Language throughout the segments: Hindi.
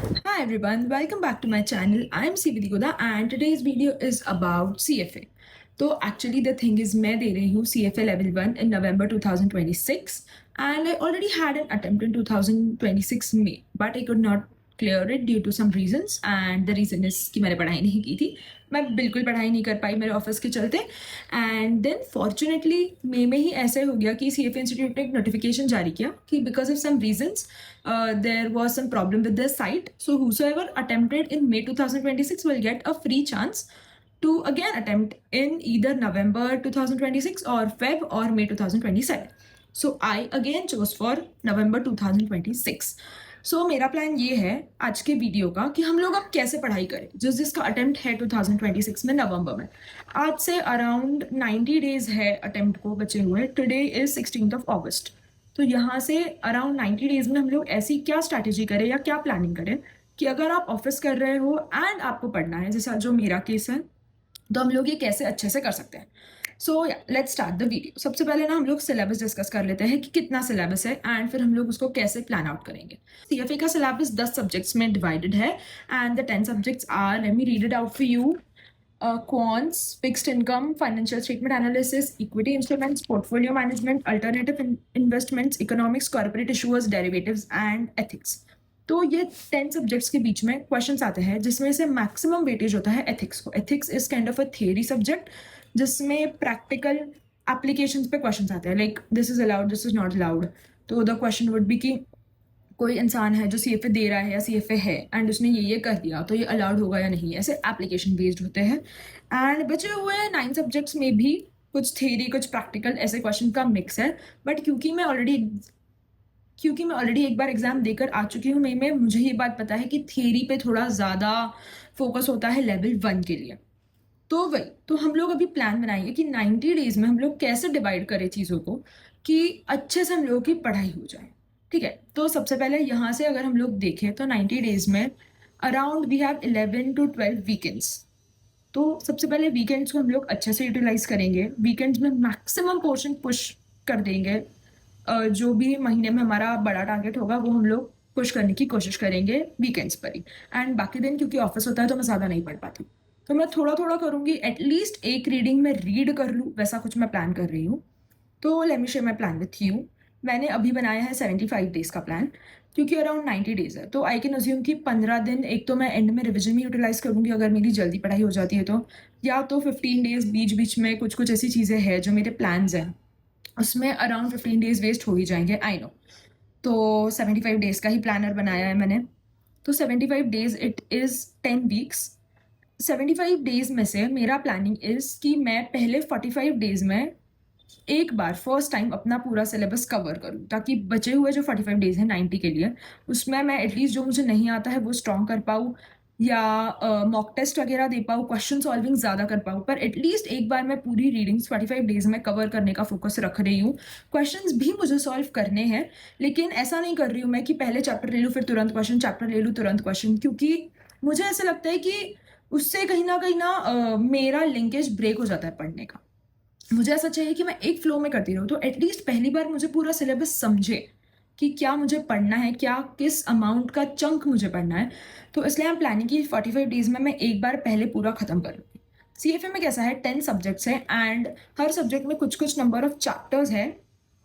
Hi everyone, welcome back to my channel. I am CVD Goda and today's video is about CFA. तो actually the thing is मैं दे रही हूँ CFA level 1 in November 2026 and I already had an attempt in 2026 May but I could not clear it due to some reasons and the reason is कि मैंने पढ़ाई नहीं की थी. मैं बिल्कुल पढ़ाई नहीं कर पाई मेरे ऑफिस के चलते एंड देन फॉर्चुनेटली मई में ही ऐसे हो गया कि CFA इंस्टीट्यूट ने एक नोटिफिकेशन जारी किया कि because of some reasons there was some problem with the site. So whosoever attempted in May 2026 will get a free chance to again attempt in either November 2026 or Feb or May 2027. So I again chose for November 2026. सो मेरा प्लान ये है आज के वीडियो का कि हम लोग अब कैसे पढ़ाई करें जिसका अटेम्प्ट है 2026 में नवंबर में. आज से अराउंड 90 डेज है अटेम्प्ट को बचे हुए. Today is 16th of August. तो यहाँ से अराउंड 90 डेज में हम लोग ऐसी क्या स्ट्रैटेजी करें या क्या प्लानिंग करें कि अगर आप ऑफिस कर रहे हो एंड आपको पढ़ना है जैसा जो मेरा केस है तो हम लोग ये कैसे अच्छे से कर सकते हैं. So let's start the video. सबसे पहले ना हम लोग सिलेबस डिस्कस कर लेते हैं कि कितना सिलेबस है एंड फिर हम लोग उसको कैसे प्लान आउट करेंगे. CFA का सिलेबस 10 सब्जेक्ट्स में डिवाइडेड है and the 10 subjects are, let me read it out for you. Quants, fixed income, financial statement analysis, equity instruments, portfolio management, alternative investments, economics, corporate issuers, derivatives and ethics. तो ये 10 सब्जेक्ट्स के बीच में क्वेश्चंस आते हैं जिसमें से मैक्सिमम वेटेज होता है एथिक्स को. Ethics is kind of a theory subject जिसमें प्रैक्टिकल एप्लीकेशंस पे क्वेश्चंस आते हैं like this is allowed, this is not allowed. तो द क्वेश्चन वुड बी कि कोई इंसान है जो CFA दे रहा है या CFA है एंड उसने ये कर दिया तो ये अलाउड होगा या नहीं. ऐसे एप्लीकेशन बेस्ड होते हैं. एंड बचे हुए 9 सब्जेक्ट्स में भी कुछ थ्योरी कुछ प्रैक्टिकल ऐसे क्वेश्चन का मिक्स है. बट क्योंकि मैं ऑलरेडी एक बार एग्जाम देकर आ चुकी हूँ में मुझे ये बात पता है कि थियरी पे थोड़ा ज़्यादा फोकस होता है लेवल 1 के लिए. तो वही तो हम लोग अभी प्लान बनाएंगे कि 90 डेज में हम लोग कैसे डिवाइड करें चीज़ों को कि अच्छे से हम लोगों की पढ़ाई हो जाए. ठीक है, तो सबसे पहले यहाँ से अगर हम लोग देखें तो 90 डेज में around we have 11 to 12 weekends. तो सबसे पहले वीकेंड्स को हम लोग अच्छे से यूटिलाइज करेंगे. वीकेंड्स में मैक्सिमम पोर्शन पुश कर देंगे. जो भी महीने में हमारा बड़ा टारगेट होगा वो हम लोग पुश करने की कोशिश करेंगे वीकेंड्स पर ही. एंड बाकी दिन क्योंकि ऑफिस होता है तो मैं ज़्यादा नहीं पढ़ पाती तो मैं थोड़ा थोड़ा करूँगी. एटलीस्ट एक रीडिंग में रीड कर लूँ वैसा कुछ मैं प्लान कर रही हूँ. तो let me share my plan with you. मैंने अभी बनाया है 75 डेज का प्लान क्योंकि अराउंड 90 डेज है. तो आई कैन अज्यूम कि 15 दिन एक तो मैं एंड में रिविजन में यूटिलाइज करूँगी अगर मेरी जल्दी पढ़ाई हो जाती है तो, या तो 15 डेज बीच बीच में कुछ कुछ ऐसी चीज़ें हैं जो मेरे प्लान्स हैं उसमें अराउंड 15 डेज वेस्ट हो ही जाएंगे. I know. तो 75 डेज का ही प्लानर बनाया है मैंने. तो 75 days it is 10 weeks. 75 days में से मेरा प्लानिंग इज़ कि मैं पहले 45 डेज में एक बार फर्स्ट टाइम अपना पूरा सिलेबस कवर करूँ ताकि बचे हुए जो 45 डेज हैं 90 के लिए उसमें मैं एटलीस्ट जो मुझे नहीं आता है वो स्ट्रॉन्ग कर पाऊँ या मॉक टेस्ट वगैरह दे पाऊँ, क्वेश्चन सॉल्विंग ज़्यादा कर पाऊँ. पर एटलीस्ट एक बार मैं पूरी रीडिंग्स 45 डेज में कवर करने का फोकस रख रही हूँ. क्वेश्चंस भी मुझे सॉल्व करने हैं लेकिन ऐसा नहीं कर रही हूँ मैं कि पहले चैप्टर ले लूँ फिर तुरंत क्वेश्चन, चैप्टर ले लूँ तुरंत क्वेश्चन, क्योंकि मुझे ऐसा लगता है कि उससे कहीं ना मेरा लिंकेज ब्रेक हो जाता है पढ़ने का. मुझे ऐसा चाहिए कि मैं एक फ्लो में करती रहूँ. तो एटलीस्ट पहली बार मुझे पूरा सिलेबस समझे कि क्या मुझे पढ़ना है, क्या किस अमाउंट का चंक मुझे पढ़ना है. तो इसलिए हम प्लानिंग की 45 डेज में मैं एक बार पहले पूरा खत्म कर लूँगी. CFA में कैसा है 10 सब्जेक्ट्स हैं एंड हर सब्जेक्ट में कुछ कुछ नंबर ऑफ चैप्टर्स है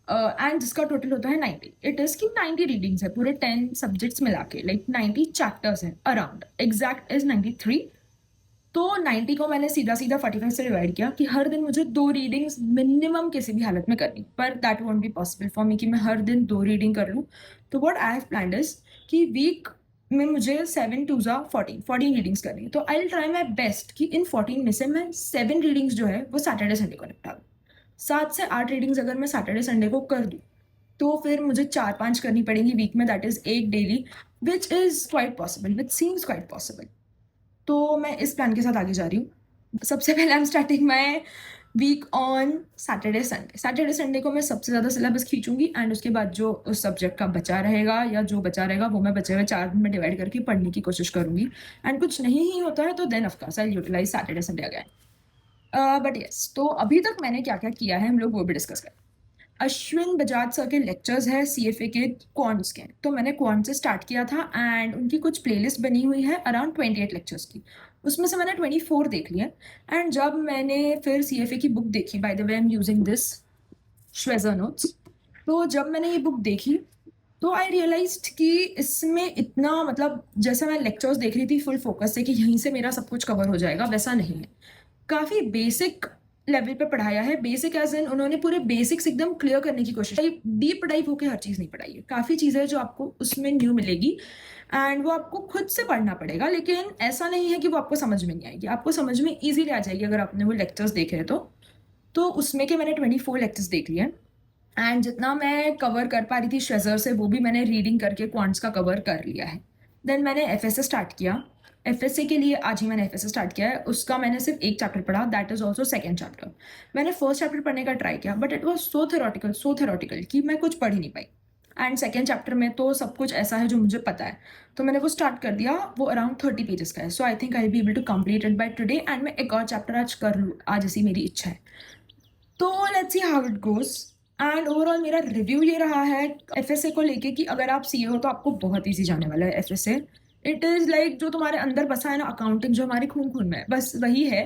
एंड जिसका टोटल होता है 90. इट इज़ कि 90 रीडिंग्स है पूरे 10 सब्जेक्ट्स मिला के, लाइक 90 चैप्टर्स हैं अराउंड. Exact is 93. तो 90 को मैंने सीधा सीधा 45 से डिवाइड किया कि हर दिन मुझे 2 रीडिंग्स मिनिमम किसी भी हालत में करनी. पर that won't be possible for me कि मैं हर दिन 2 रीडिंग कर लूँ. तो what I have planned is कि वीक में मुझे 7 2 14 रीडिंग्स करनी है. तो I will try my best कि इन 14 में से मैं 7 रीडिंग्स जो है वो सैटरडे संडे को निपटा दूँ. 7 से 8 रीडिंग्स अगर मैं सैटरडे संडे को कर दूँ तो फिर मुझे 4-5 करनी पड़ेंगी वीक में, दैट इज़ एक daily, which is quite possible, which seems quite possible. तो मैं इस प्लान के साथ आगे जा रही हूँ. सबसे पहले I am starting my week on Saturday Sunday को मैं सबसे ज़्यादा सिलेबस खींचूंगी एंड उसके बाद जो उस सब्जेक्ट का बचा रहेगा या जो बचा रहेगा वो मैं बचे हुए 4 दिन में डिवाइड करके पढ़ने की कोशिश करूंगी. एंड कुछ नहीं ही होता है तो then of course I utilize Saturday Sunday again. But yes, तो अभी तक मैंने क्या क्या किया है हम लोग वो भी डिस्कस करें. अश्विन बजाज सर के लेक्चर्स है सीएफए के क्वांट्स के, तो मैंने क्वांट से स्टार्ट किया था एंड उनकी कुछ प्लेलिस्ट बनी हुई है अराउंड 28 लेक्चर्स की, उसमें से मैंने 24 देख लिया। एंड जब मैंने फिर सीएफए की बुक देखी, by the way I am using this Schweser notes, तो जब मैंने ये बुक देखी तो आई रियलाइज्ड कि इसमें इतना, मतलब जैसे मैं लेक्चर्स देख रही थी फुल फोकस से कि यहीं से मेरा सब कुछ कवर हो जाएगा, वैसा नहीं है। काफ़ी बेसिक लेवल पे पढ़ाया है। बेसिक एज इन उन्होंने पूरे बेसिक्स एकदम क्लियर करने की कोशिश की। डीप डाइव होकर हर चीज़ नहीं पढ़ाई है, काफ़ी चीज़ें हैं जो आपको उसमें न्यू मिलेगी एंड वो आपको खुद से पढ़ना पड़ेगा, लेकिन ऐसा नहीं है कि वो आपको समझ में नहीं आएगी, आपको समझ में ईजिली आ जाएगी अगर आपने वो लेक्चर्स देखे हैं तो उसमें के मैंने 24 लेक्चर्स देख लिए एंड जितना मैं कवर कर पा रही थी श्वेजर से वो भी मैंने रीडिंग करके क्वांट्स का कवर कर लिया है। देन मैंने एफएसए स्टार्ट किया। एफएसए के लिए आज ही मैंने एफएसए स्टार्ट किया है, उसका मैंने सिर्फ एक चैप्टर पढ़ा, that is also second chapter. मैंने फर्स्ट चैप्टर पढ़ने का ट्राई किया but it was so theoretical कि मैं कुछ पढ़ ही नहीं पाई। एंड सेकेंड चैप्टर में तो सब कुछ ऐसा है जो मुझे पता है, तो मैंने वो स्टार्ट कर दिया। वो अराउंड 30 पेजेस का है, so I think I be able to complete it by today and मैं एक और चैप्टर आज कर लूँ, आज ऐसी मेरी इच्छा है। तो let's see how it goes. And overall मेरा रिव्यू ये रहा है एफएसए को लेके कि अगर आप सीए हो तो आपको बहुत ईजी जाने वाला है एफएसए। इट इज़ लाइक जो तुम्हारे अंदर बसा है ना, अकाउंटिंग जो हमारे खून खून में है, बस वही है।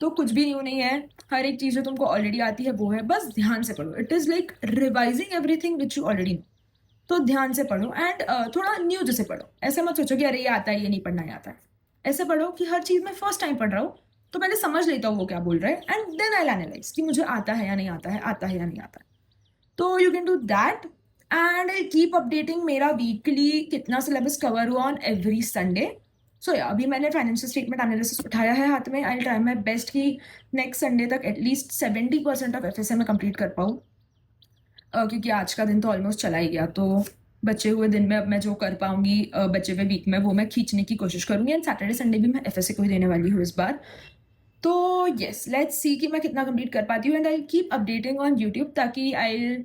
तो कुछ भी न्यू नहीं है, हर एक चीज़ जो तुमको ऑलरेडी आती है वो है, बस ध्यान से पढ़ो। It is like revising everything which you already know. तो ध्यान से पढ़ो एंड थोड़ा न्यू जैसे पढ़ो। ऐसे मत सोचो कि अरे ये आता है, ये नहीं पढ़ना ही आता है। ऐसे पढ़ो कि हर चीज़ में फर्स्ट टाइम पढ़ रहा हूँ तो पहले समझ लेता हूँ वो क्या बोल रहा है एंड देन आई एनालाइज कि मुझे आता है या नहीं आता है, आता है या नहीं आता है। तो you can do that and I keep updating मेरा वीकली कितना सिलेबस कवर हुआ ऑन एवरी संडे। सो या अभी मैंने फाइनेंशियल स्टेटमेंट एनालिसिस उठाया है हाथ में। आई ट्राई माई बेस्ट कि नेक्स्ट संडे तक एटलीस्ट 70% ऑफ एफएसए में कंप्लीट कर पाऊँ, क्योंकि आज का दिन तो ऑलमोस्ट चला ही गया। तो बचे हुए दिन में अब मैं जो कर पाऊंगी बचे हुए वीक में वो मैं खींचने की कोशिश करूंगी एंड सैटरडे संडे भी मैं एफएसए को ही देने वाली हूँ इस बार। तो येस, लेट्स सी कि मैं कितना कंप्लीट कर पाती हूँ and I keep updating on YouTube ताकि I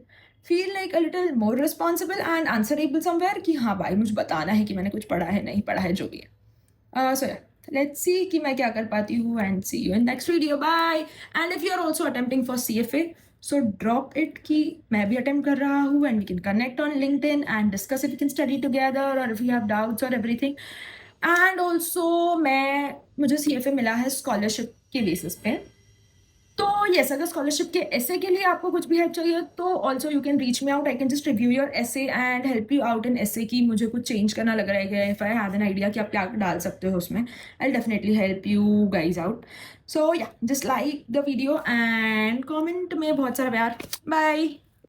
feel like a little more responsible and answerable somewhere कि हाँ भाई मुझे बताना है कि मैंने कुछ पढ़ा है नहीं पढ़ा है जो भी है। सो या लेट्स सी कि मैं क्या कर पाती हूँ and see you in next video, bye. And if you are also attempting for CFA so drop it कि मैं भी अटेम्प्ट कर रहा हूँ and we can connect on LinkedIn and discuss if you can study together और इफ यू हैव डाउट्स और एवरीथिंग। एंड ऑल्सो मुझे सीएफए मिला है स्कॉलरशिप के बेसिस पे। तो यस, अगर स्कॉलरशिप के ऐसे के लिए आपको कुछ भी हेल्प चाहिए तो also you can reach me out. I can just review your essays and help you out in ऐसे कि मुझे कुछ चेंज करना लग रहा है। If I have an idea कि आप क्या डाल सकते हो उसमें, I definitely help you guys out. So या just like the video and comment में बहुत सारा प्यार। बाय।